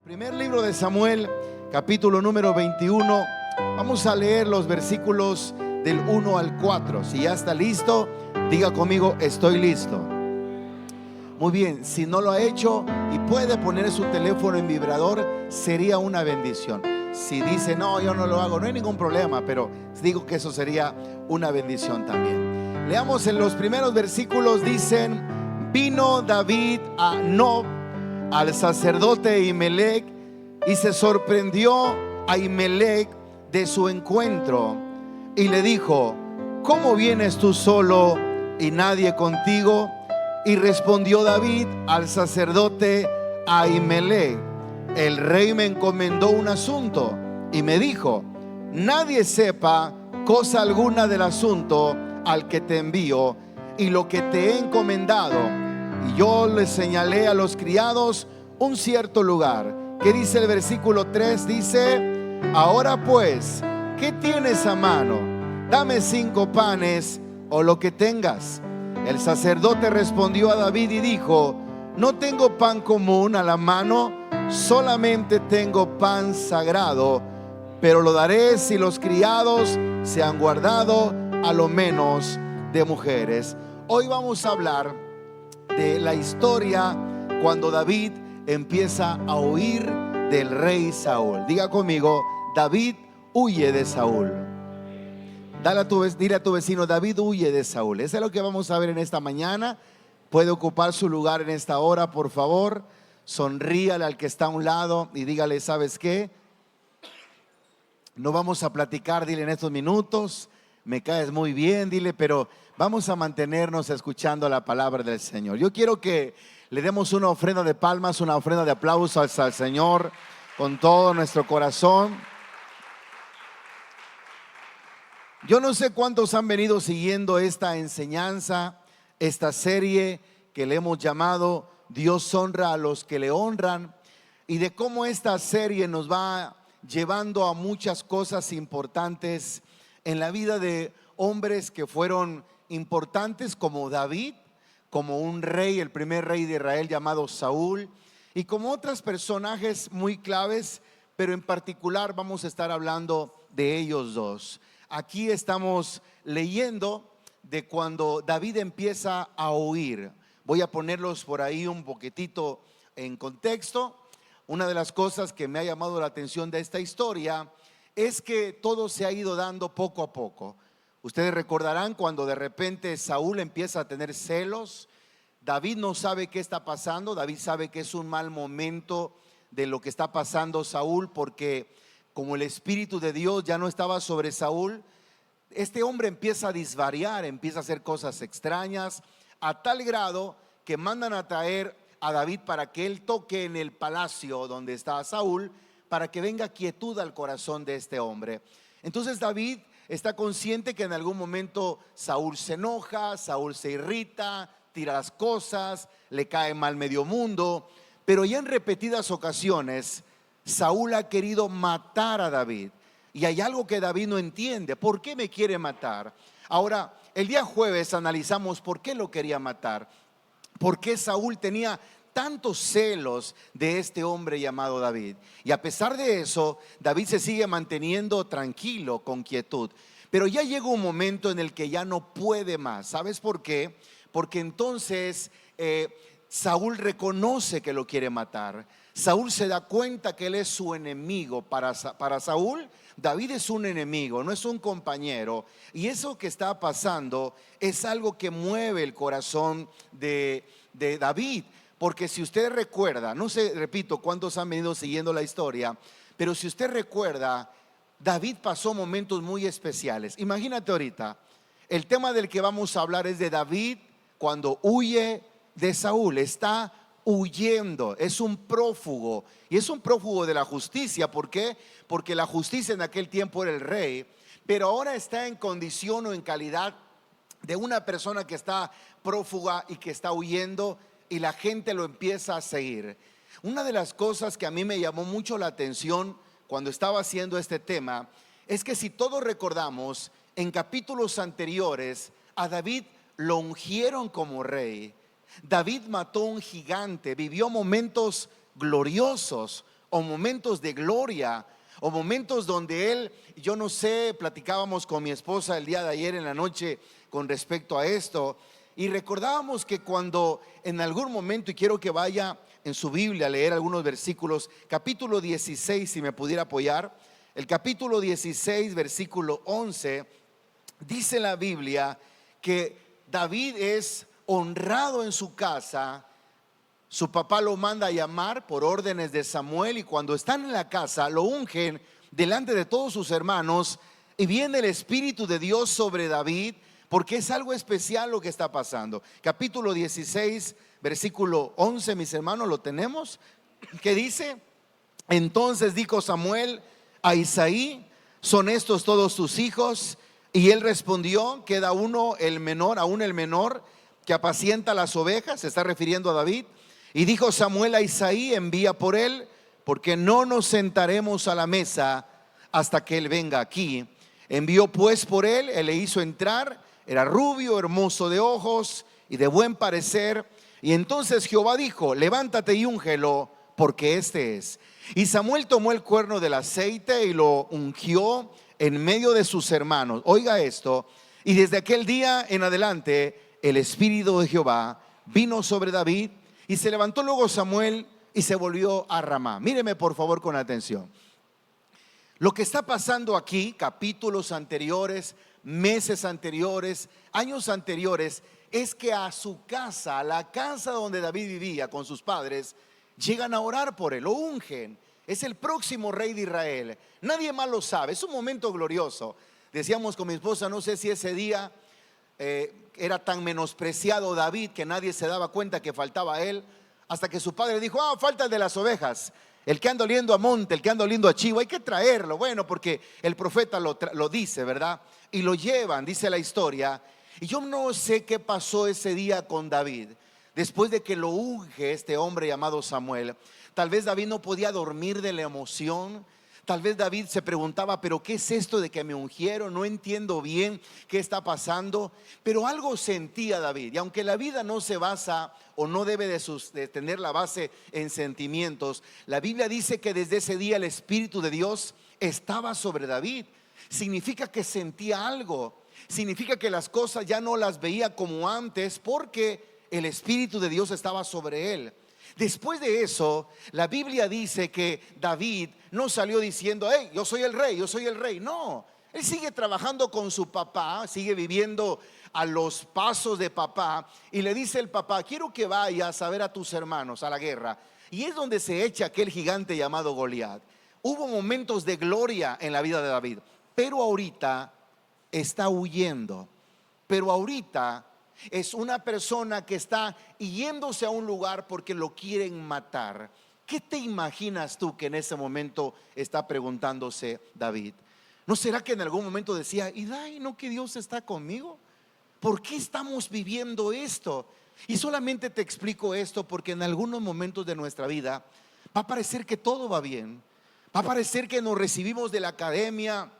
Primer libro de Samuel, capítulo número 21. Vamos a leer los versículos del 1 al 4. Si ya está listo, diga conmigo: estoy listo. Muy bien, si no lo ha hecho y puede poner su teléfono en vibrador, sería una bendición. Si dice no, yo no lo hago, no hay ningún problema, pero digo que eso sería una bendición también. Leamos en los primeros versículos. Dicen: vino David a Nob, al sacerdote Ahimelech, y se sorprendió Ahimelech de su encuentro, y le dijo: ¿cómo vienes tú solo y nadie contigo? Y respondió David al sacerdote Ahimelech: el rey me encomendó un asunto y me dijo: nadie sepa cosa alguna del asunto al que te envío y lo que te he encomendado. Y yo le señalé a los criados un cierto lugar. ¿Qué dice el versículo 3? Dice: ahora pues, ¿qué tienes a mano? Dame 5 panes o lo que tengas. El sacerdote respondió a David y dijo: no tengo pan común a la mano, solamente tengo pan sagrado, pero lo daré si los criados se han guardado a lo menos de mujeres. Hoy vamos a hablar de la historia cuando David empieza a huir del rey Saúl. Diga conmigo: David huye de Saúl. Dile a tu vecino: David huye de Saúl. Eso es lo que vamos a ver en esta mañana. Puede ocupar su lugar en esta hora, por favor. Sonríale al que está a un lado y dígale: ¿sabes qué? No vamos a platicar, dile, en estos minutos. Me caes muy bien, dile, pero vamos a mantenernos escuchando la palabra del Señor. Yo quiero que le demos una ofrenda de palmas, una ofrenda de aplausos al Señor con todo nuestro corazón. Yo no sé cuántos han venido siguiendo esta enseñanza, esta serie que le hemos llamado Dios honra a los que le honran, y de cómo esta serie nos va llevando a muchas cosas importantes en la vida de hombres que fueron importantes, como David, como un rey, el primer rey de Israel llamado Saúl, y como otros personajes muy claves, pero en particular vamos a estar hablando de ellos dos. Aquí estamos leyendo de cuando David empieza a huir. Voy a ponerlos por ahí un poquitito en contexto. Una de las cosas que me ha llamado la atención de esta historia es que todo se ha ido dando poco a poco. Ustedes recordarán cuando de repente Saúl empieza a tener celos. David no sabe qué está pasando. David sabe que es un mal momento de lo que está pasando Saúl, porque como el Espíritu de Dios ya no estaba sobre Saúl, este hombre empieza a disvariar, empieza a hacer cosas extrañas, a tal grado que mandan a traer a David para que él toque en el palacio donde está Saúl, para que venga quietud al corazón de este hombre. Entonces David está consciente que en algún momento Saúl se enoja, Saúl se irrita, tira las cosas, le cae mal medio mundo, pero ya en repetidas ocasiones Saúl ha querido matar a David. Y hay algo que David no entiende: ¿por qué me quiere matar? Ahora, el día jueves analizamos por qué lo quería matar, por qué Saúl tenía tantos celos de este hombre llamado David. Y a pesar de eso, David se sigue manteniendo tranquilo, con quietud. Pero ya llega un momento en el que ya no puede más. ¿Sabes por qué? Porque entonces Saúl reconoce que lo quiere matar. Saúl se da cuenta que él es su enemigo. Para Saúl, David es un enemigo, no es un compañero. Y eso que está pasando es algo que mueve el corazón de David. Porque si usted recuerda, no sé, repito, cuántos han venido siguiendo la historia, pero si usted recuerda, David pasó momentos muy especiales. Imagínate ahorita, el tema del que vamos a hablar es de David cuando huye de Saúl. Está huyendo, es un prófugo, y es un prófugo de la justicia. ¿Por qué? Porque la justicia en aquel tiempo era el rey, pero ahora está en condición o en calidad de una persona que está prófuga y que está huyendo, y la gente lo empieza a seguir. Una de las cosas que a mí me llamó mucho la atención cuando estaba haciendo este tema es que, si todos recordamos, en capítulos anteriores a David lo ungieron como rey. David mató un gigante, vivió momentos gloriosos, o momentos de gloria, o momentos donde Él, yo no sé, platicábamos con mi esposa el día de ayer en la noche con respecto a esto, y recordábamos que cuando en algún momento, y quiero que vaya en su Biblia a leer algunos versículos, capítulo 16, si me pudiera apoyar, el capítulo 16, versículo 11, dice la Biblia que David es honrado en su casa. Su papá lo manda a llamar por órdenes de Samuel, y cuando están en la casa lo ungen delante de todos sus hermanos, y viene el Espíritu de Dios sobre David, porque es algo especial lo que está pasando. Capítulo 16, versículo 11, mis hermanos, ¿lo tenemos? ¿Qué dice? Entonces dijo Samuel a Isaí: ¿son estos todos tus hijos? Y él respondió: queda uno, el menor, aún el menor, que apacienta las ovejas. Se está refiriendo a David. Y dijo Samuel a Isaí: envía por él, porque no nos sentaremos a la mesa hasta que él venga aquí. Envió pues por él, él le hizo entrar. Era rubio, hermoso de ojos y de buen parecer. Y entonces Jehová dijo: levántate y úngelo, porque este es. Y Samuel tomó el cuerno del aceite y lo ungió en medio de sus hermanos. Oiga esto. Y desde aquel día en adelante el Espíritu de Jehová vino sobre David. Y se levantó luego Samuel y se volvió a Ramá. Míreme por favor con atención. Lo que está pasando aquí, capítulos anteriores, meses anteriores, años anteriores, es que a su casa, a la casa donde David vivía con sus padres, llegan a orar por él, lo ungen. Es el próximo rey de Israel. Nadie más lo sabe. Es un momento glorioso. Decíamos con mi esposa, no sé si ese día era tan menospreciado David que nadie se daba cuenta que faltaba a él, hasta que su padre dijo: falta el de las ovejas, el que anda oliendo a monte, el que anda oliendo a chivo, hay que traerlo. Bueno, porque el profeta lo dice, ¿verdad? Y lo llevan, dice la historia. Y yo no sé qué pasó ese día con David. Después de que lo unge este hombre llamado Samuel, tal vez David no podía dormir de la emoción. Tal vez David se preguntaba: pero ¿qué es esto de que me ungieron? No entiendo bien qué está pasando. Pero algo sentía David. Y aunque la vida no se basa o no debe de tener la base en sentimientos, la Biblia dice que desde ese día el Espíritu de Dios estaba sobre David. Significa que sentía algo. Significa que las cosas ya no las veía como antes, porque el Espíritu de Dios estaba sobre él. Después de eso, la Biblia dice que David no salió diciendo: hey, yo soy el rey, yo soy el rey. No, él sigue trabajando con su papá, sigue viviendo a los pasos de papá. Y le dice el papá: quiero que vayas a ver a tus hermanos a la guerra. Y es donde se echa aquel gigante llamado Goliat. Hubo momentos de gloria en la vida de David, pero ahorita está huyendo. Pero ahorita es una persona que está yéndose a un lugar porque lo quieren matar. ¿Qué te imaginas tú que en ese momento está preguntándose David? ¿No será que en algún momento decía: y no, que Dios está conmigo? ¿Por qué estamos viviendo esto? Y solamente te explico esto porque en algunos momentos de nuestra vida va a parecer que todo va bien. Va a parecer que nos recibimos de la academia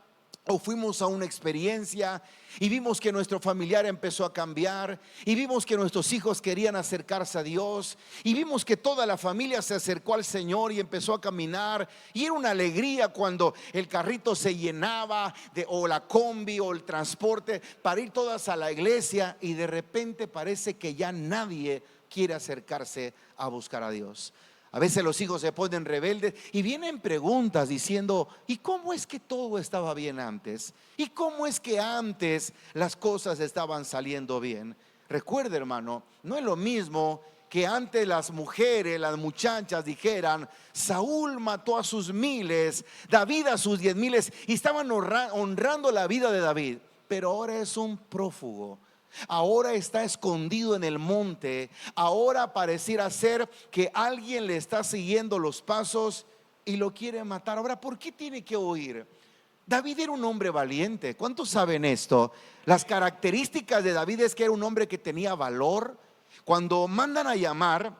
o fuimos a una experiencia y vimos que nuestro familiar empezó a cambiar, y vimos que nuestros hijos querían acercarse a Dios, y vimos que toda la familia se acercó al Señor y empezó a caminar. Y era una alegría cuando el carrito se llenaba o la combi o el transporte para ir todas a la iglesia, y de repente parece que ya nadie quiere acercarse a buscar a Dios. A veces los hijos se ponen rebeldes y vienen preguntas diciendo: ¿y cómo es que todo estaba bien antes? ¿Y cómo es que antes las cosas estaban saliendo bien? Recuerda, hermano, no es lo mismo que antes las mujeres, las muchachas dijeran: Saúl mató a sus miles, David a sus 10,000, y estaban honrando la vida de David. Pero ahora es un prófugo. Ahora está escondido en el monte. Ahora pareciera ser que alguien le está siguiendo los pasos y lo quiere matar. Ahora, ¿por qué tiene que huir? David era un hombre valiente. ¿Cuántos saben esto? Las características de David es que era un hombre que tenía valor. Cuando mandan a llamar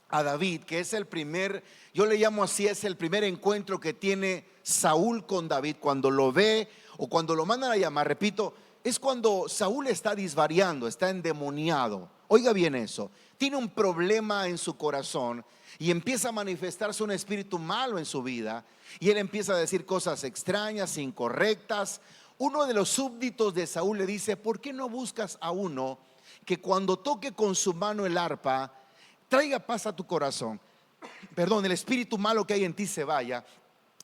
a David, que es el primer, yo le llamo así, es el primer encuentro que tiene Saúl con David. Cuando lo ve o cuando lo mandan a llamar, repito, es cuando Saúl está disvariando, está endemoniado. Oiga bien eso, tiene un problema en su corazón y empieza a manifestarse un espíritu malo en su vida, y él empieza a decir cosas extrañas, incorrectas. Uno de los súbditos de Saúl le dice: ¿por qué no buscas a uno que cuando toque con su mano el arpa traiga paz a tu corazón? Perdón, el espíritu malo que hay en ti se vaya.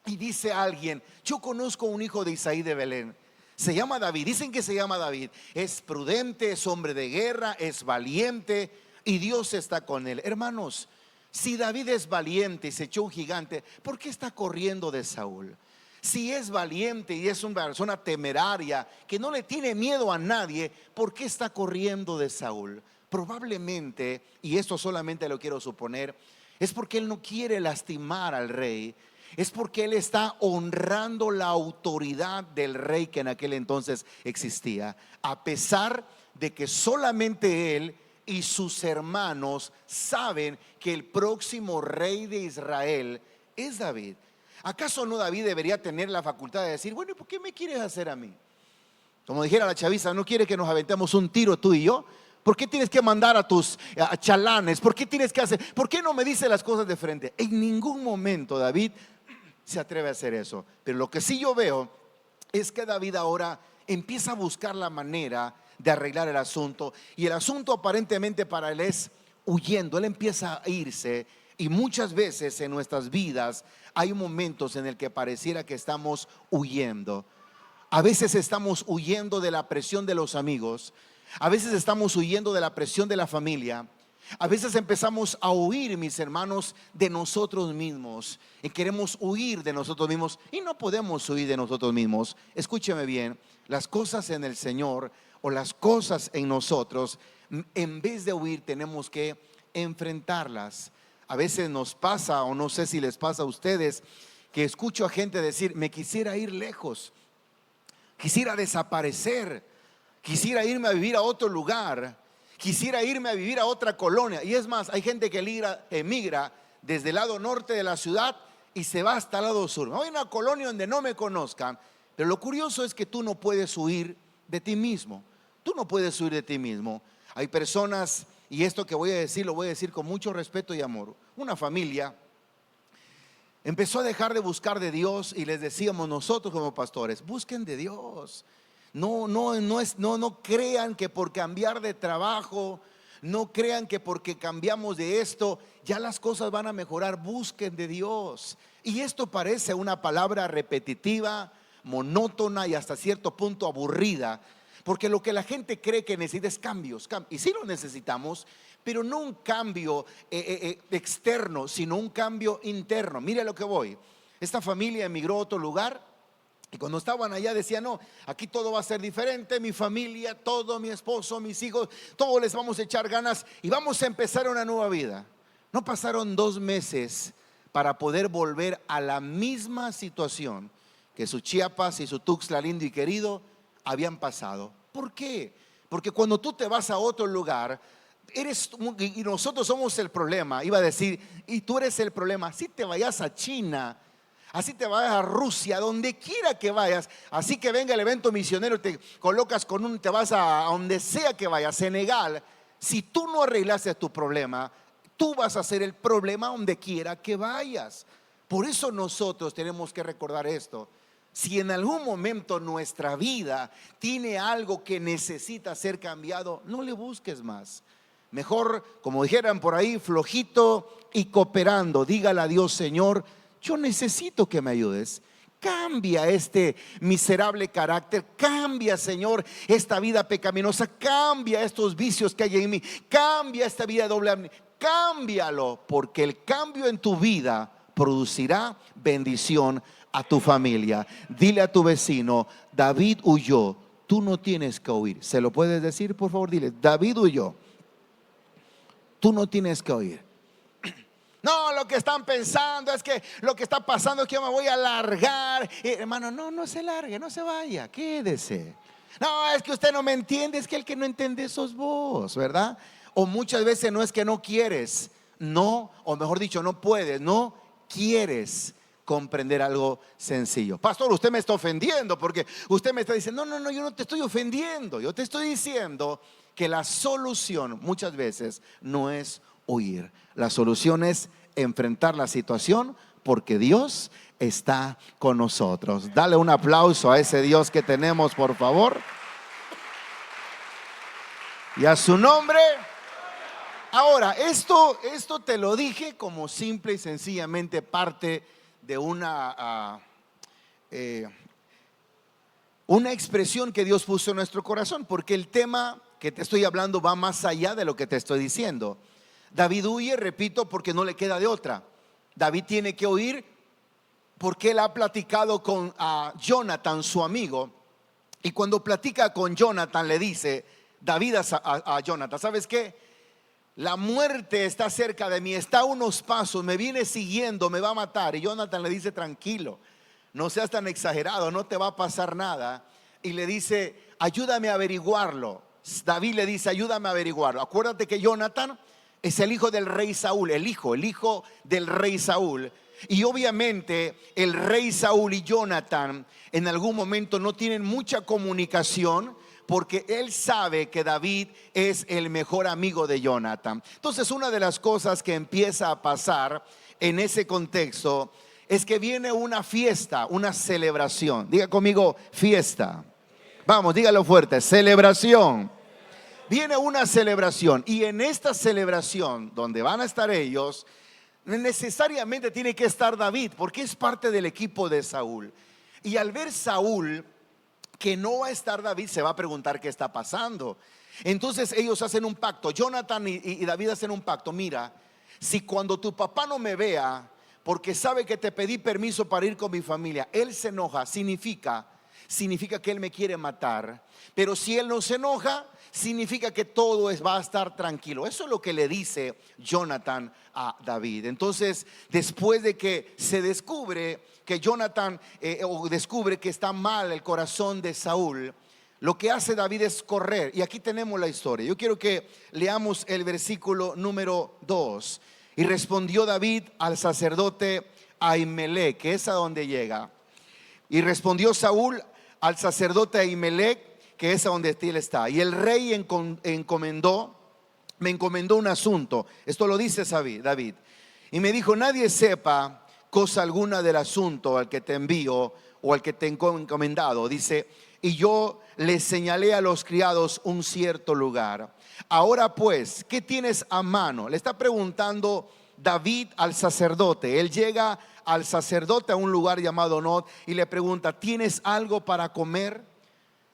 Y dice alguien: yo conozco un hijo de Isaí de Belén, se llama David. Dicen que se llama David, es prudente, es hombre de guerra, es valiente, y Dios está con él. Hermanos, si David es valiente y se echó un gigante, ¿por qué está corriendo de Saúl? Si es valiente y es una persona temeraria que no le tiene miedo a nadie, ¿por qué está corriendo de Saúl? Probablemente, y esto solamente lo quiero suponer, es porque él no quiere lastimar al rey. Es porque él está honrando la autoridad del rey que en aquel entonces existía, a pesar de que solamente él y sus hermanos saben que el próximo rey de Israel es David. ¿Acaso no David debería tener la facultad de decir: bueno, ¿y por qué me quieres hacer a mí? Como dijera la chaviza, ¿no quiere que nos aventemos un tiro tú y yo? ¿Por qué tienes que mandar a tus chalanes? ¿Por qué tienes que hacer? ¿Por qué no me dice las cosas de frente? En ningún momento David se atreve a hacer eso. Pero lo que sí yo veo es que David ahora empieza a buscar la manera de arreglar el asunto, y el asunto aparentemente para él es huyendo. Él empieza a irse, y muchas veces en nuestras vidas hay momentos en el que pareciera que estamos huyendo. A veces estamos huyendo de la presión de los amigos, a veces estamos huyendo de la presión de la familia. A veces empezamos a huir, mis hermanos, de nosotros mismos, y queremos huir de nosotros mismos, y no podemos huir de nosotros mismos. Escúcheme bien, las cosas en el Señor o las cosas en nosotros, en vez de huir, tenemos que enfrentarlas. A veces nos pasa, o no sé si les pasa a ustedes, que escucho a gente decir: me quisiera ir lejos, quisiera desaparecer, quisiera irme a vivir a otro lugar, quisiera irme a vivir a otra colonia. Y es más, hay gente que emigra desde el lado norte de la ciudad y se va hasta el lado sur. Me voy a una colonia donde no me conozcan. Pero lo curioso es que tú no puedes huir de ti mismo. Tú no puedes huir de ti mismo. Hay personas, y esto que voy a decir lo voy a decir con mucho respeto y amor. Una familia empezó a dejar de buscar de Dios, y les decíamos nosotros como pastores: busquen de Dios. No crean que por cambiar de trabajo, no crean que porque cambiamos de esto ya las cosas van a mejorar. Busquen de Dios. Y esto parece una palabra repetitiva, monótona y hasta cierto punto aburrida, porque lo que la gente cree que necesita es cambios, y sí lo necesitamos, pero no un cambio externo, sino un cambio interno. Mire a lo que voy. Esta familia emigró a otro lugar, y cuando estaban allá decían: no, aquí todo va a ser diferente, mi familia, todo, mi esposo, mis hijos, todos les vamos a echar ganas y vamos a empezar una nueva vida. No pasaron 2 meses para poder volver a la misma situación que su Chiapas y su Tuxtla lindo y querido habían pasado. ¿Por qué? Porque cuando tú te vas a otro lugar, y nosotros somos el problema. Iba a decir: y tú eres el problema. Así te vayas a China, así te vayas a Rusia, donde quiera que vayas, así que venga el evento misionero y te colocas te vas a donde sea que vayas, Senegal. Si tú no arreglaste tu problema, tú vas a ser el problema donde quiera que vayas. Por eso nosotros tenemos que recordar esto. Si en algún momento nuestra vida tiene algo que necesita ser cambiado, no le busques más. Mejor, como dijeran por ahí, flojito y cooperando, dígale a Dios: Señor, yo necesito que me ayudes. Cambia este miserable carácter, cambia, Señor, esta vida pecaminosa, cambia estos vicios que hay en mí, cambia esta vida doble, cámbialo, porque el cambio en tu vida producirá bendición a tu familia. Dile a tu vecino: David huyó, tú no tienes que huir. ¿Se lo puedes decir, por favor? Dile: David huyó, tú no tienes que huir. No, lo que están pensando es que lo que está pasando es que yo me voy a largar. Hermano, no se largue, no se vaya, quédese. No, es que usted no me entiende, es que el que no entiende sos vos, ¿verdad? O muchas veces no es que no quieres, no, o mejor dicho, no puedes, no quieres comprender algo sencillo. Pastor, usted me está ofendiendo porque usted me está diciendo, no, yo no te estoy ofendiendo. Yo te estoy diciendo que la solución muchas veces no es huir. La solución es enfrentar la situación porque Dios está con nosotros. Dale un aplauso a ese Dios que tenemos, por favor. Y a su nombre. Ahora, esto te lo dije como simple y sencillamente parte de una expresión que Dios puso en nuestro corazón, porque el tema que te estoy hablando va más allá de lo que te estoy diciendo. David huye, repito, porque no le queda de otra. David tiene que huir porque él ha platicado con Jonathan, su amigo, y cuando platica con Jonathan le dice David a Jonathan, ¿sabes qué? La muerte está cerca de mí, está a unos pasos, me viene siguiendo, me va a matar. Y Jonathan le dice, tranquilo, no seas tan exagerado, no te va a pasar nada. Y le dice, ayúdame a averiguarlo. David le dice, ayúdame a averiguarlo. Acuérdate que Jonathan es el hijo del rey Saúl, el hijo del rey Saúl. Y obviamente el rey Saúl y Jonathan en algún momento no tienen mucha comunicación, porque él sabe que David es el mejor amigo de Jonathan. Entonces, una de las cosas que empieza a pasar en ese contexto es que viene una fiesta, una celebración. Diga conmigo, fiesta. Vamos, dígalo fuerte, celebración. Viene una celebración, y en esta celebración donde van a estar ellos, necesariamente tiene que estar David, porque es parte del equipo de Saúl. Y al ver Saúl que no va a estar David, se va a preguntar qué está pasando. Entonces ellos hacen un pacto, Jonathan y David hacen un pacto. Mira, si cuando tu papá no me vea, porque sabe que te pedí permiso para ir con mi familia, él se enoja, significa que él me quiere matar. Pero si él no se enoja, significa que todo va a estar tranquilo. Eso es lo que le dice Jonathan a David. Entonces, después de que se descubre que Jonathan descubre que está mal el corazón de Saúl, lo que hace David es correr. Y aquí tenemos la historia. Yo quiero que leamos el versículo número 2. Y respondió David al sacerdote Ahimelech, que es a donde llega. Y respondió Saúl al sacerdote Ahimelech, que es a donde él está. Y el rey me encomendó un asunto. Esto lo dice David. Y me dijo, nadie sepa cosa alguna del asunto al que te envío o al que te he encomendado. Dice, y yo le señalé a los criados un cierto lugar. Ahora pues, ¿qué tienes a mano? Le está preguntando David al sacerdote. Él llega al sacerdote a un lugar llamado Nod y le pregunta, ¿tienes algo para comer?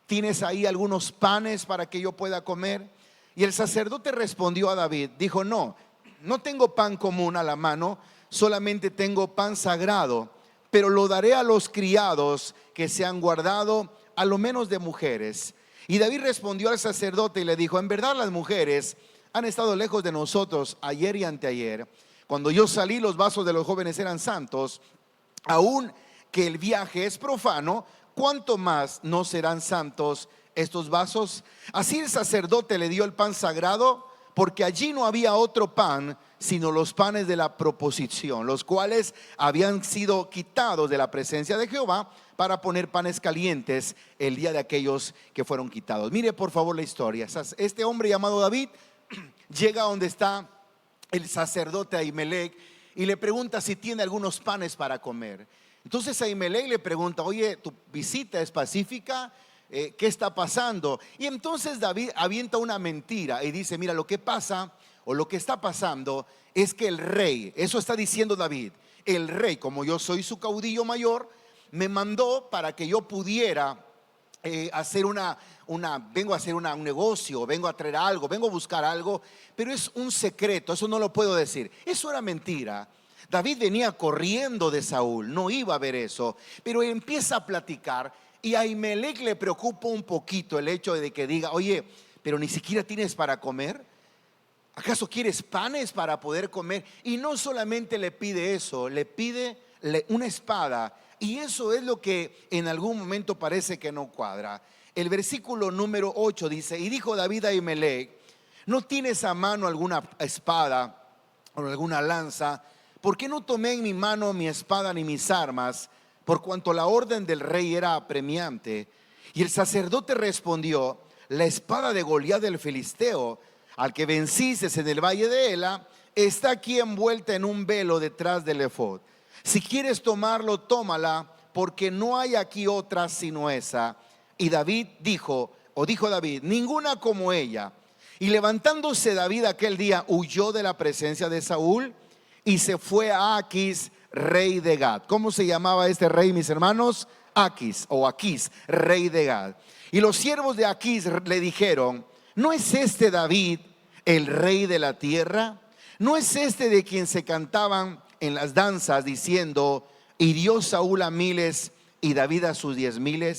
¿Tienes ahí algunos panes para que yo pueda comer? Y el sacerdote respondió a David, dijo, no tengo pan común a la mano, solamente tengo pan sagrado, pero lo daré a los criados que se han guardado, a lo menos de mujeres. Y David respondió al sacerdote y le dijo, en verdad las mujeres han estado lejos de nosotros ayer y anteayer. Cuando yo salí, los vasos de los jóvenes eran santos. Aun que el viaje es profano, ¿cuánto más no serán santos estos vasos? Así el sacerdote le dio el pan sagrado, porque allí no había otro pan sino los panes de la proposición, los cuales habían sido quitados de la presencia de Jehová para poner panes calientes el día de aquellos que fueron quitados. Mire por favor la historia. Este hombre llamado David llega donde está el sacerdote Ahimelech y le pregunta si tiene algunos panes para comer. Entonces Ahimelech le pregunta, oye, ¿tu visita es pacífica? ¿Qué está pasando? Y entonces David avienta una mentira y dice, mira, lo que pasa o lo que está pasando es que el rey, eso está diciendo David, el rey, como yo soy su caudillo mayor, me mandó para que yo pudiera vengo a hacer un negocio, vengo a traer algo, vengo a buscar algo, pero es un secreto, eso no lo puedo decir. Eso era mentira. David venía corriendo de Saúl, no iba a ver eso, pero empieza a platicar y a Ahimelech le preocupa un poquito el hecho de que diga, oye, pero ni siquiera tienes para comer. ¿Acaso quieres panes para poder comer? Y no solamente le pide eso, le pide una espada. Y eso es lo que en algún momento parece que no cuadra. El versículo número 8 dice, y dijo David a Ahimelech, ¿no tienes a mano alguna espada o alguna lanza? ¿por qué no tomé en mi mano mi espada ni mis armas? Por cuanto la orden del rey era apremiante. Y el sacerdote respondió: la espada de Goliat del filisteo, al que venciste en el valle de Ela, está aquí envuelta en un velo detrás del efod. Si quieres tomarlo, tómala, porque no hay aquí otra sino esa. Y David dijo David: ninguna como ella. Y levantándose David aquel día, huyó de la presencia de Saúl y se fue a Aquis, rey de Gad. ¿Cómo se llamaba este rey, mis hermanos? Aquis, rey de Gad. Y los siervos de Aquis le dijeron: ¿no es este David el rey de la tierra? ¿No es este de quien se cantaban en las danzas diciendo: hirió Saúl a miles y David a sus 10,000?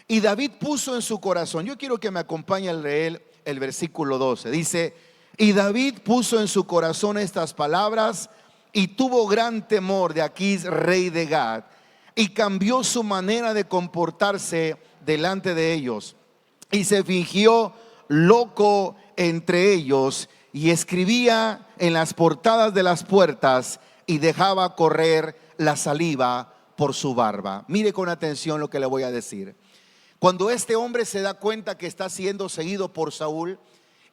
Y David puso en su corazón, yo quiero que me acompañe al leer el versículo 12. Dice: y David puso en su corazón estas palabras y tuvo gran temor de Aquis, rey de Gad, y cambió su manera de comportarse delante de ellos, y se fingió loco entre ellos, y escribía en las portadas de las puertas, y dejaba correr la saliva por su barba. Mire con atención lo que le voy a decir. Cuando este hombre se da cuenta que está siendo seguido por Saúl,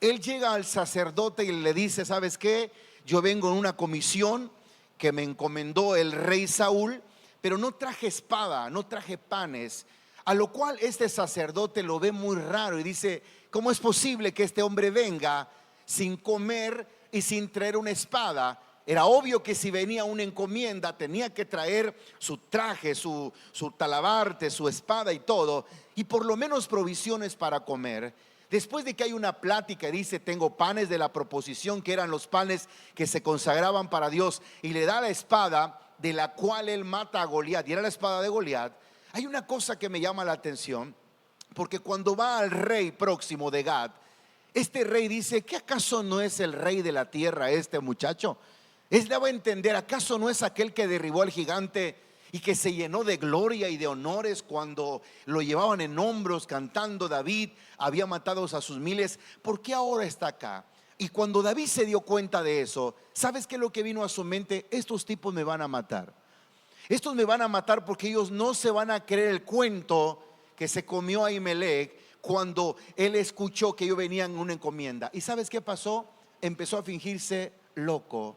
él llega al sacerdote y le dice: ¿sabes qué? Yo vengo en una comisión que me encomendó el rey Saúl, pero no traje espada, no traje panes. A lo cual este sacerdote lo ve muy raro y dice: ¿cómo es posible que este hombre venga sin comer y sin traer una espada? Era obvio que si venía una encomienda tenía que traer su traje, su talabarte, su espada y todo, y por lo menos provisiones para comer. Después de que hay una plática, dice: tengo panes de la proposición, que eran los panes que se consagraban para Dios, y le da la espada de la cual él mata a Goliat, y era la espada de Goliat. Hay una cosa que me llama la atención, porque cuando va al rey próximo de Gad, este rey dice: ¿qué acaso no es el rey de la tierra este muchacho? Él daba a entender: ¿acaso no es aquel que derribó al gigante y que se llenó de gloria y de honores cuando lo llevaban en hombros cantando David había matado a sus miles? ¿Por qué ahora está acá? Y cuando David se dio cuenta de eso, ¿sabes qué es lo que vino a su mente? Estos tipos me van a matar. Estos me van a matar porque ellos no se van a creer el cuento que se comió a Ahimelech cuando él escuchó que yo venía en una encomienda. ¿Y sabes qué pasó? Empezó a fingirse loco.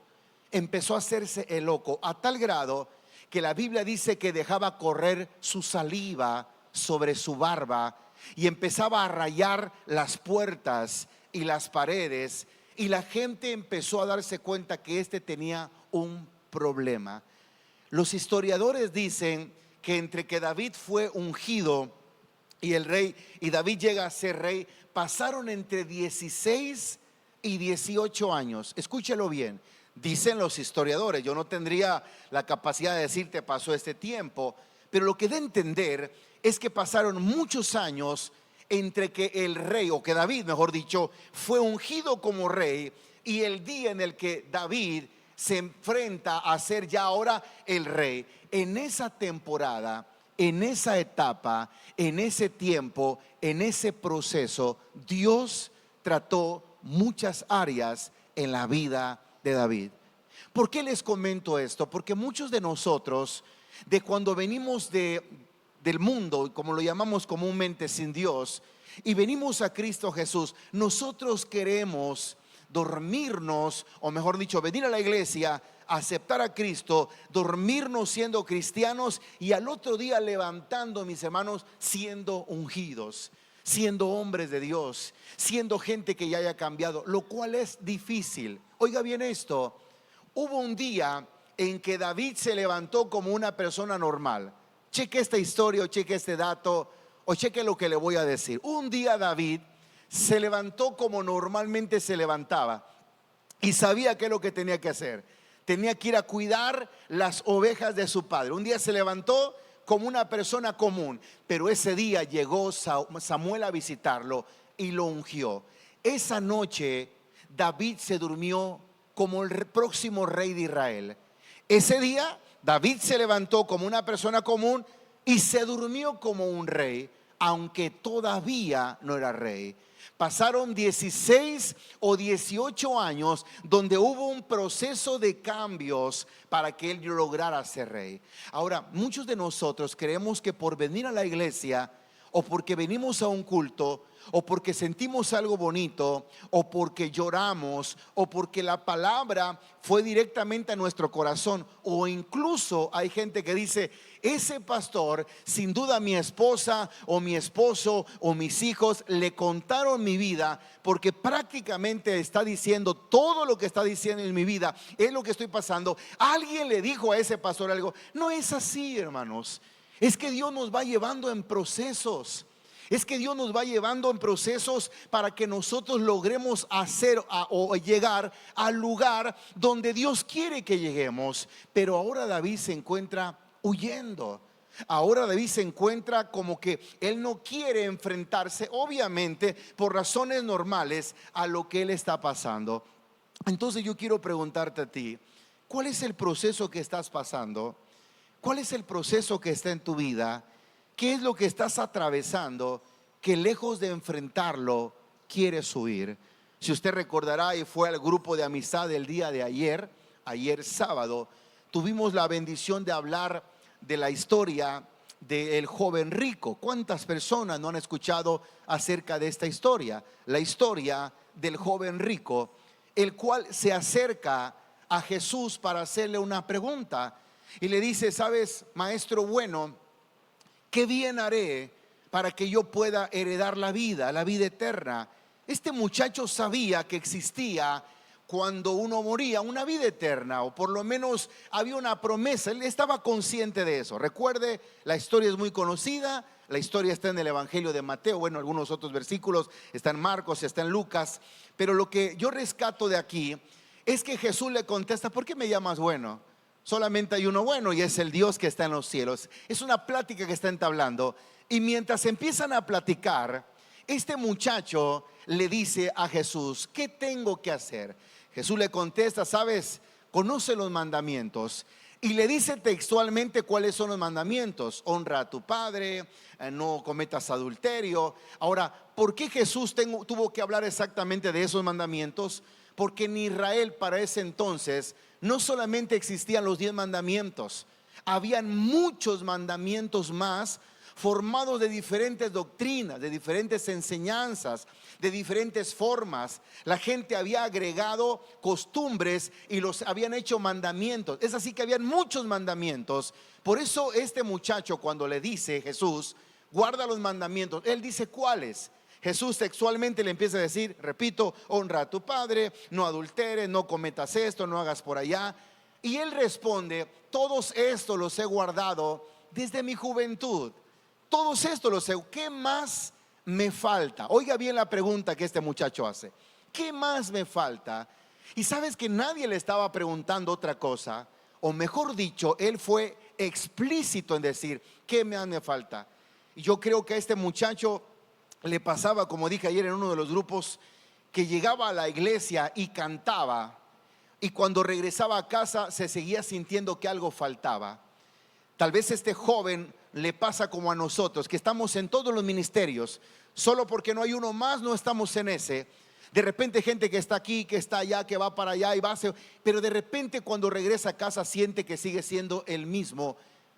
Empezó a hacerse el loco, a tal grado que la Biblia dice que dejaba correr su saliva sobre su barba y empezaba a rayar las puertas y las paredes, y la gente empezó a darse cuenta que este tenía un problema. Los historiadores dicen que entre que David fue ungido y el rey, y David llega a ser rey, pasaron entre 16 y 18 años. Escúchelo bien. Dicen los historiadores, yo no tendría la capacidad de decirte pasó este tiempo, pero lo que da a entender es que pasaron muchos años entre que el rey, o que David, mejor dicho, fue ungido como rey, y el día en el que David se enfrenta a ser ya ahora el rey. En esa temporada, en esa etapa, en ese tiempo, en ese proceso, Dios trató muchas áreas en la vida de David. ¿Por qué les comento esto? Porque muchos de nosotros, de cuando venimos del mundo, como lo llamamos comúnmente, sin Dios, y venimos a Cristo Jesús, nosotros queremos dormirnos, o mejor dicho, venir a la iglesia, aceptar a Cristo, dormirnos siendo cristianos, y al otro día levantando, mis hermanos, siendo ungidos, siendo hombres de Dios, siendo gente que ya haya cambiado, lo cual es difícil. Oiga bien esto: hubo un día en que David se levantó como una persona normal. Cheque esta historia, o cheque este dato, o cheque lo que le voy a decir. Un día David se levantó como normalmente se levantaba, y sabía qué es lo que tenía que hacer. Tenía que ir a cuidar las ovejas de su padre. Un día se levantó como una persona común, pero ese día llegó Samuel a visitarlo y lo ungió. Esa noche David se durmió como el próximo rey de Israel. Ese día David se levantó como una persona común y se durmió como un rey. aunque todavía no era rey. Pasaron 16 o 18 años donde hubo un proceso de cambios para que él lograra ser rey. Ahora, muchos de nosotros creemos que por venir a la iglesia, o porque venimos a un culto, o porque sentimos algo bonito, o porque lloramos, o porque la palabra fue directamente a nuestro corazón, o incluso hay gente que dice: ese pastor, sin duda mi esposa o mi esposo o mis hijos le contaron mi vida, porque prácticamente está diciendo todo lo que está diciendo en mi vida, es lo que estoy pasando. Alguien le dijo a ese pastor algo. No es así, hermanos. Es que Dios nos va llevando en procesos. Es que Dios nos va llevando en procesos para que nosotros logremos o llegar al lugar donde Dios quiere que lleguemos. Pero ahora David se encuentra huyendo. Ahora David se encuentra como que él no quiere enfrentarse, obviamente por razones normales, a lo que él está pasando. Entonces yo quiero preguntarte a ti, ¿cuál es el proceso que estás pasando? ¿Cuál es el proceso que está en tu vida? ¿Qué es lo que estás atravesando que lejos de enfrentarlo quieres huir? Si usted recordará y fue al grupo de amistad el día de ayer sábado, tuvimos la bendición de hablar de la historia del joven rico. ¿Cuántas personas no han escuchado acerca de esta historia? La historia del joven rico, el cual se acerca a Jesús para hacerle una pregunta. Y le dice: ¿sabes, maestro bueno, qué bien haré para que yo pueda heredar la vida eterna? Este muchacho sabía que existía, cuando uno moría, una vida eterna, o por lo menos había una promesa. Él estaba consciente de eso. Recuerde, la historia es muy conocida. La historia está en el Evangelio de Mateo. Bueno, algunos otros versículos, está en Marcos, está en Lucas. Pero lo que yo rescato de aquí es que Jesús le contesta: ¿por qué me llamas bueno? Solamente hay uno bueno, y es el Dios que está en los cielos. Es una plática que está entablando. Y mientras empiezan a platicar, este muchacho le dice a Jesús: ¿qué tengo que hacer? Jesús le contesta: sabes, conoce los mandamientos. Y le dice textualmente cuáles son los mandamientos: honra a tu padre, no cometas adulterio. Ahora, ¿por qué Jesús tuvo que hablar exactamente de esos mandamientos? Porque en Israel para ese entonces no solamente existían los 10 mandamientos, habían muchos mandamientos más, formados de diferentes doctrinas, de diferentes enseñanzas, de diferentes formas. La gente había agregado costumbres y los habían hecho mandamientos. Es así que habían muchos mandamientos. Por eso este muchacho, cuando le dice Jesús: guarda los mandamientos, él dice: ¿cuáles? Jesús textualmente le empieza a decir, repito: honra a tu padre, no adulteres, no cometas esto, no hagas por allá. Y él responde: todos estos los he guardado desde mi juventud. Todos estos los sé. ¿Qué más me falta? Oiga bien la pregunta que este muchacho hace: ¿qué más me falta? Y sabes que nadie le estaba preguntando otra cosa, o mejor dicho, él fue explícito en decir: ¿qué más me falta? Y yo creo que a este muchacho le pasaba, como dije ayer en uno de los grupos, que llegaba a la iglesia y cantaba, y cuando regresaba a casa se seguía sintiendo que algo faltaba. Tal vez este joven le pasa como a nosotros, que estamos en todos los ministerios, solo porque no hay uno más no estamos en ese. De repente gente que está aquí, que está allá, que va para allá y va, pero de repente cuando regresa a casa siente que sigue siendo el mismo.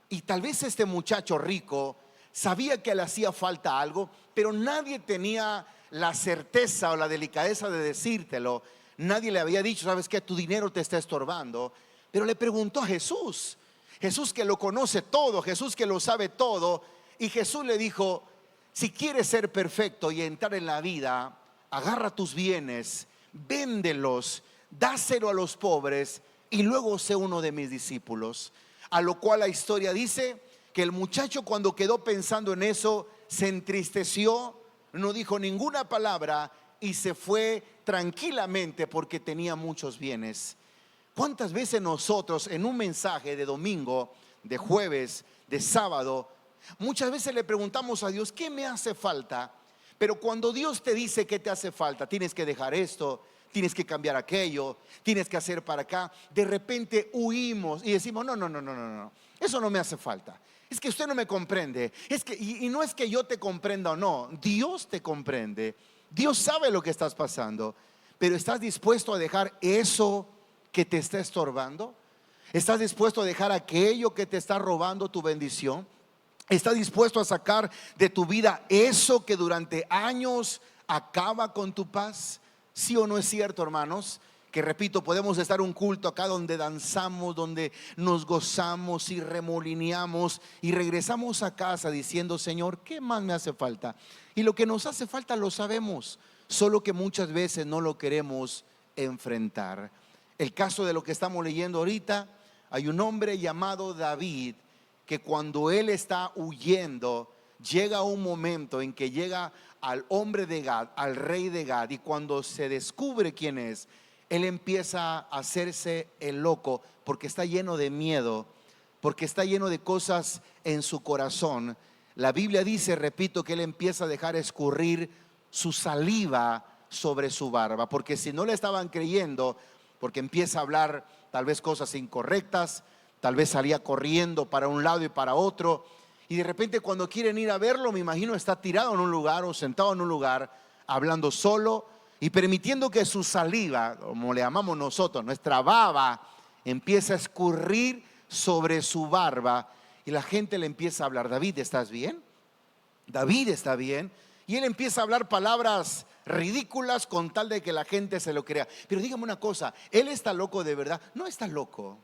Y tal vez este muchacho rico sabía que le hacía falta algo, pero nadie tenía la certeza o la delicadeza de decírtelo. Nadie le había dicho: sabes que tu dinero te está estorbando. Pero le preguntó a Jesús, Jesús que lo conoce todo, Jesús que lo sabe todo. Y Jesús le dijo: si quieres ser perfecto y entrar en la vida, agarra tus bienes, véndelos, dáselo a los pobres, y luego sé uno de mis discípulos. A lo cual la historia dice que el muchacho, cuando quedó pensando en eso, se entristeció, no dijo ninguna palabra y se fue tranquilamente porque tenía muchos bienes. ¿Cuántas veces nosotros en un mensaje de domingo, de jueves, de sábado, muchas veces le preguntamos a Dios: ¿qué me hace falta? Pero cuando Dios te dice que te hace falta, tienes que dejar esto, tienes que cambiar aquello, tienes que hacer para acá, de repente huimos y decimos: no, eso no me hace falta. es que usted no me comprende. Es que, y no es que yo te comprenda o no, Dios te comprende. Dios sabe lo que estás pasando. Pero ¿estás dispuesto a dejar eso que te está estorbando? ¿Estás dispuesto a dejar aquello que te está robando tu bendición? ¿Estás dispuesto a sacar de tu vida eso que durante años acaba con tu paz? ¿Sí o no es cierto, hermanos? Que repito, podemos estar un culto acá donde danzamos, donde nos gozamos y remolineamos y regresamos a casa diciendo: Señor, ¿qué más me hace falta? Y lo que nos hace falta lo sabemos, solo que muchas veces no lo queremos enfrentar. El caso de lo que estamos leyendo ahorita, hay un hombre llamado David que cuando él está huyendo, llega un momento en que llega al hombre de Gad, al rey de Gad, y cuando se descubre quién es, él empieza a hacerse el loco porque está lleno de miedo, porque está lleno de cosas en su corazón. La Biblia dice, repito, que él empieza a dejar escurrir su saliva sobre su barba, porque si no le estaban creyendo, porque empieza a hablar tal vez cosas incorrectas, tal vez salía corriendo para un lado y para otro, y de repente cuando quieren ir a verlo, me imagino está tirado en un lugar o sentado en un lugar, hablando solo y permitiendo que su saliva, como le llamamos nosotros, nuestra baba, empieza a escurrir sobre su barba, y la gente le empieza a hablar: David, ¿estás bien? David, ¿está bien? Y él empieza a hablar palabras ridículas con tal de que la gente se lo crea. Pero dígame una cosa, ¿él está loco de verdad? No está loco.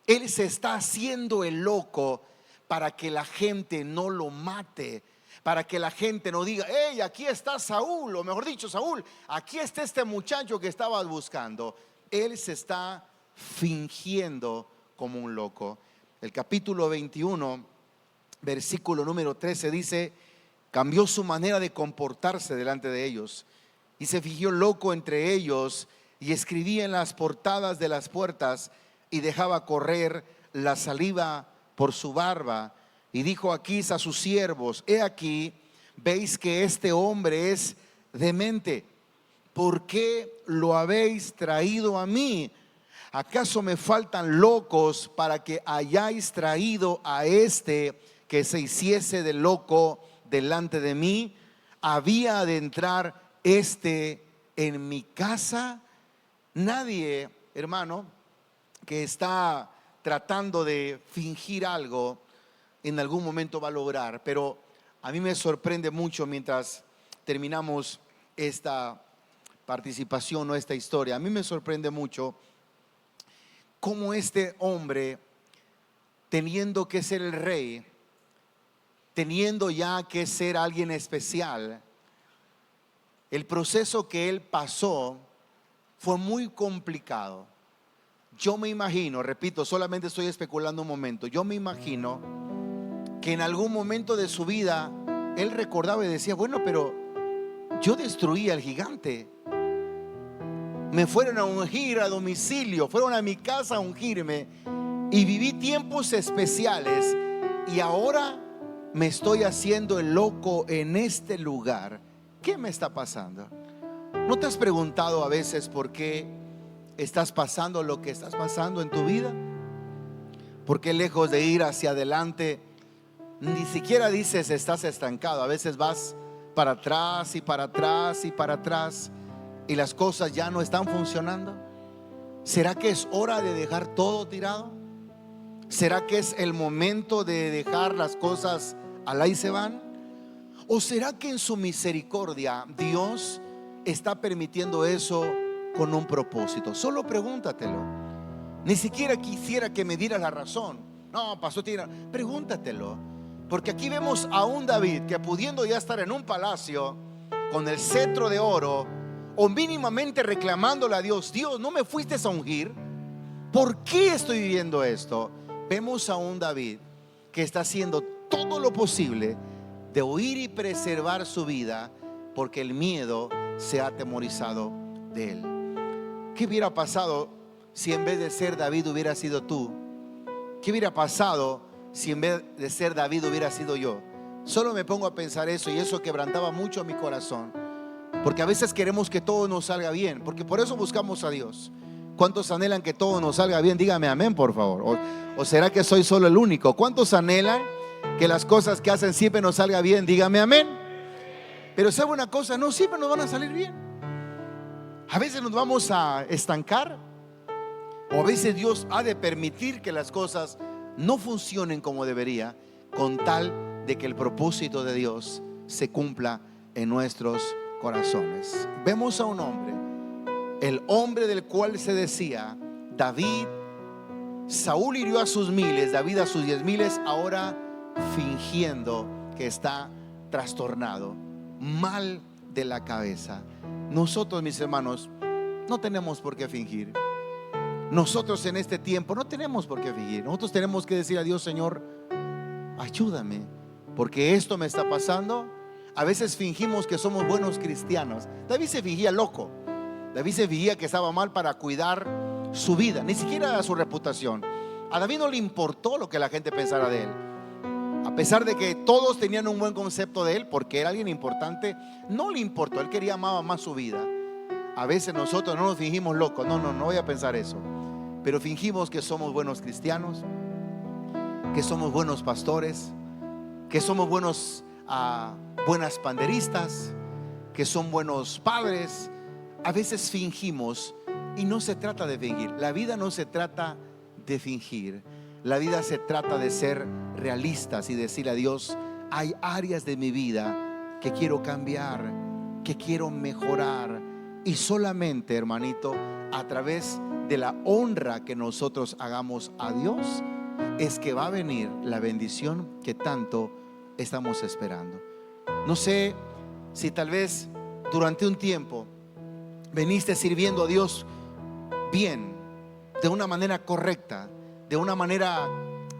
Él se está haciendo el loco para que la gente no lo mate, para que la gente no diga: hey, aquí está Saúl, o mejor dicho, Saúl, aquí está este muchacho que estabas buscando. Él se está fingiendo como un loco. El capítulo 21, versículo número 13 dice: cambió su manera de comportarse delante de ellos y se fingió loco entre ellos, y escribía en las portadas de las puertas y dejaba correr la saliva por su barba. Y dijo Aquís a sus siervos: he aquí, veis que este hombre es demente. ¿Por qué lo habéis traído a mí? ¿Acaso me faltan locos para que hayáis traído a este que se hiciese de loco delante de mí? ¿Había de entrar este en mi casa? Nadie, hermano, que está tratando de fingir algo, en algún momento va a lograr. Pero a mí me sorprende mucho, mientras terminamos esta participación o esta historia, a mí me sorprende mucho cómo este hombre, teniendo que ser el rey, teniendo ya que ser alguien especial, el proceso que él pasó fue muy complicado. Yo me imagino, repito, solamente estoy especulando un momento, yo me imagino que en algún momento de su vida él recordaba y decía: bueno, pero yo destruí al gigante, me fueron a ungir a domicilio, fueron a mi casa a ungirme y viví tiempos especiales, y ahora me estoy haciendo el loco en este lugar. ¿Qué me está pasando? ¿No te has preguntado a veces por qué estás pasando lo que estás pasando en tu vida? ¿Por qué lejos de ir hacia adelante, ni siquiera dices estás estancado? A veces vas para atrás y para atrás y para atrás, y las cosas ya no están funcionando. ¿Será que es hora de dejar todo tirado? ¿Será que es el momento de dejar las cosas al ahí se van? ¿O será que en su misericordia Dios está permitiendo eso con un propósito? Solo pregúntatelo. Ni siquiera quisiera que me dieras la razón. No, pastor, pregúntatelo. Porque aquí vemos a un David que, pudiendo ya estar en un palacio con el cetro de oro, o mínimamente reclamándole a Dios: Dios, ¿no me fuiste a ungir? ¿Por qué estoy viviendo esto? Vemos a un David que está haciendo todo lo posible de huir y preservar su vida, porque el miedo se ha atemorizado de él. ¿Qué hubiera pasado si en vez de ser David hubiera sido tú? ¿Qué hubiera pasado si en vez de ser David hubiera sido yo? Solo me pongo a pensar eso, y eso quebrantaba mucho mi corazón, porque a veces queremos que todo nos salga bien, porque por eso buscamos a Dios. ¿Cuántos anhelan que todo nos salga bien? Dígame amén, por favor. ¿O será que soy solo el único? ¿Cuántos anhelan que las cosas que hacen siempre nos salga bien? Dígame amén. Pero ¿sabe una cosa? No siempre nos van a salir bien. A veces nos vamos a estancar, o a veces Dios ha de permitir que las cosas no funcionen como debería, con tal de que el propósito de Dios se cumpla en nuestros corazones. Vemos a un hombre, el hombre del cual se decía David. Saúl hirió a sus miles, David a sus 10,000, ahora fingiendo que está trastornado, mal de la cabeza. Nosotros, mis hermanos, no tenemos por qué fingir. Nosotros en este tiempo no tenemos por qué fingir. Nosotros tenemos que decir a Dios: Señor, ayúdame, porque esto me está pasando. A veces fingimos que somos buenos cristianos. David se fingía loco. David se fingía que estaba mal para cuidar su vida, ni siquiera su reputación. A David no le importó lo que la gente pensara de él. A pesar de que todos tenían un buen concepto de él, porque era alguien importante, no le importó. Él quería, amaba más su vida. A veces nosotros no nos fingimos locos. No voy a pensar eso. Pero fingimos que somos buenos cristianos, que somos buenos pastores, que somos buenas panderistas, que son buenos padres. A veces fingimos, y no se trata de fingir. La vida no se trata de fingir. La vida se trata de ser realistas y decirle a Dios: hay áreas de mi vida que quiero cambiar, que quiero mejorar. Y solamente, hermanito, a través de la honra que nosotros hagamos a Dios, es que va a venir la bendición que tanto estamos esperando. No sé si tal vez durante un tiempo veniste sirviendo a Dios bien, de una manera correcta, de una manera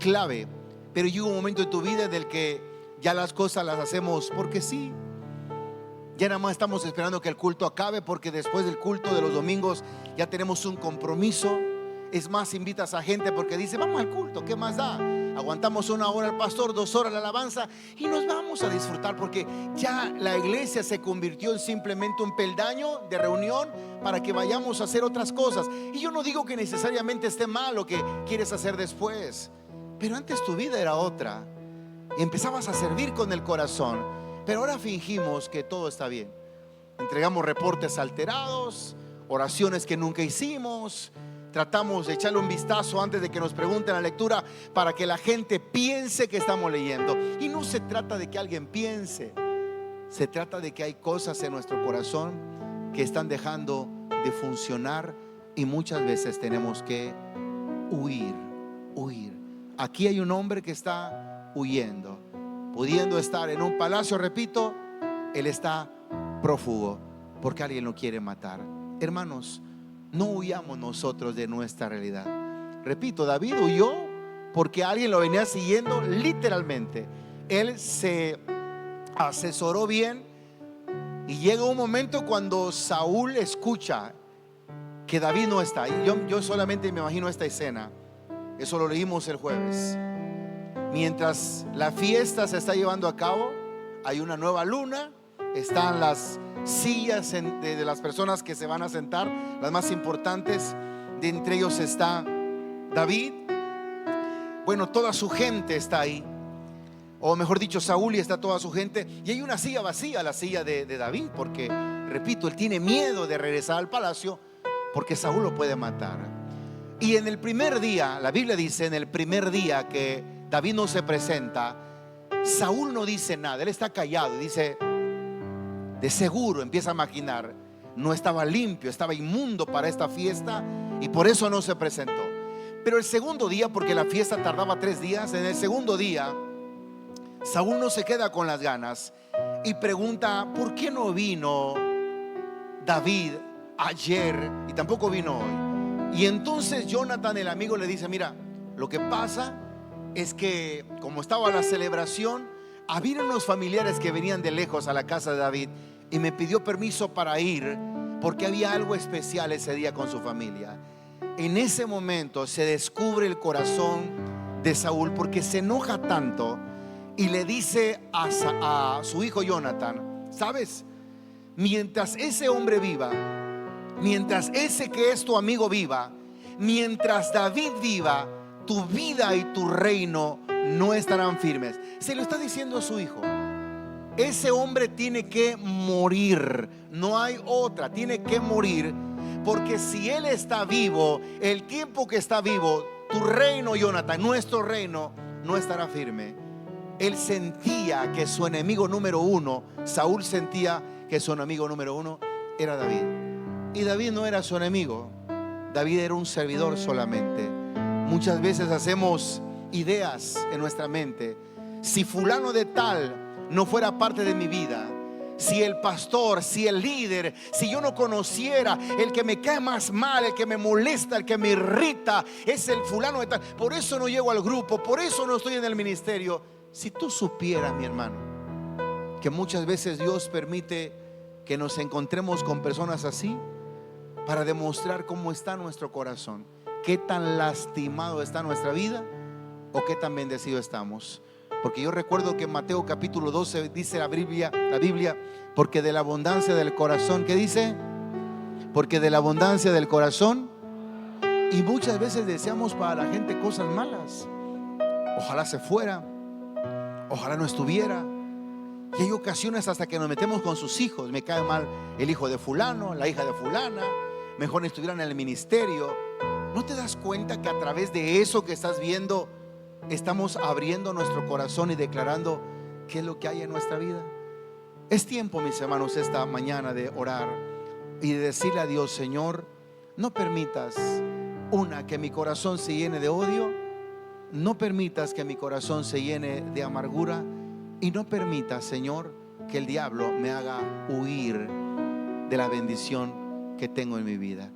clave, pero llegó un momento en tu vida del que ya las cosas las hacemos porque sí. Ya nada más estamos esperando que el culto acabe, porque después del culto de los domingos ya tenemos un compromiso. Es más, invitas a gente porque dice: vamos al culto, ¿qué más da? Aguantamos 1 hora al pastor, 2 horas la alabanza y nos vamos a disfrutar, porque ya la iglesia se convirtió en simplemente un peldaño de reunión para que vayamos a hacer otras cosas. Y yo no digo que necesariamente esté mal lo que quieres hacer después, pero antes tu vida era otra. Empezabas a servir con el corazón. Pero ahora fingimos que todo está bien. Entregamos reportes alterados, oraciones que nunca hicimos. Tratamos de echarle un vistazo antes de que nos pregunten la lectura, para que la gente piense que estamos leyendo. Y no se trata de que alguien piense. Se trata de que hay cosas en nuestro corazón que están dejando de funcionar, y muchas veces tenemos que huir. Aquí hay un hombre que está huyendo. Pudiendo estar en un palacio, repito, él está prófugo porque alguien lo quiere matar. Hermanos, no huyamos nosotros de nuestra realidad. Repito, David huyó porque alguien lo venía siguiendo literalmente. Él se asesoró bien, y llega un momento cuando Saúl escucha que David no está. Y yo solamente me imagino esta escena. Eso lo leímos el jueves. Mientras la fiesta se está llevando a cabo, hay una nueva luna, están las sillas de las personas que se van a sentar, las más importantes. De entre ellos está David. Bueno, toda su gente está ahí, o mejor dicho, Saúl, y está toda su gente. Y hay una silla vacía, la silla de David, porque, repito, él tiene miedo de regresar al palacio porque Saúl lo puede matar. Y en el primer día, la Biblia dice, en el primer día que David no se presenta, Saúl no dice nada, él está callado y dice: de seguro, empieza a maquinar, no estaba limpio, estaba inmundo para esta fiesta y por eso no se presentó. Pero el segundo día, porque la fiesta tardaba 3 días, en el segundo día Saúl no se queda con las ganas y pregunta: ¿por qué no vino David ayer y tampoco vino hoy? Y entonces Jonathan, el amigo, le dice: mira, lo que pasa es que como estaba la celebración, había unos familiares que venían de lejos a la casa de David y me pidió permiso para ir porque había algo especial ese día con su familia. En ese momento se descubre el corazón de Saúl, porque se enoja tanto y le dice a su hijo Jonathan: ¿sabes? Mientras ese hombre viva, mientras ese que es tu amigo viva, mientras David viva, tu vida y tu reino no estarán firmes. Se lo está diciendo a su hijo. Ese hombre tiene que morir, no hay otra, tiene que morir, porque si él está vivo, el tiempo que está vivo, tu reino, Jonathan, nuestro reino, no estará firme. Él sentía que su enemigo número uno, Saúl sentía que su enemigo número uno era David. Y David no era su enemigo, David era un servidor solamente. Muchas veces hacemos ideas en nuestra mente. Si fulano de tal no fuera parte de mi vida, si el pastor, si el líder, si yo no conociera, el que me cae más mal, el que me molesta, el que me irrita, es el fulano de tal, por eso no llego al grupo, por eso no estoy en el ministerio. Si tú supieras, mi hermano, que muchas veces Dios permite que nos encontremos con personas así para demostrar cómo está nuestro corazón, qué tan lastimado está nuestra vida o qué tan bendecido estamos. Porque yo recuerdo que en Mateo capítulo 12 dice la Biblia, porque de la abundancia del corazón, ¿qué dice? Porque de la abundancia del corazón. Y muchas veces deseamos para la gente cosas malas. Ojalá se fuera, ojalá no estuviera. Y hay ocasiones hasta que nos metemos con sus hijos. Me cae mal el hijo de fulano, la hija de fulana, mejor estuvieran en el ministerio. ¿No te das cuenta que a través de eso que estás viendo estamos abriendo nuestro corazón y declarando qué es lo que hay en nuestra vida? Es tiempo, mis hermanos, esta mañana de orar y de decirle a Dios: Señor, no permitas, que mi corazón se llene de odio, no permitas que mi corazón se llene de amargura, y no permitas, Señor, que el diablo me haga huir de la bendición que tengo en mi vida.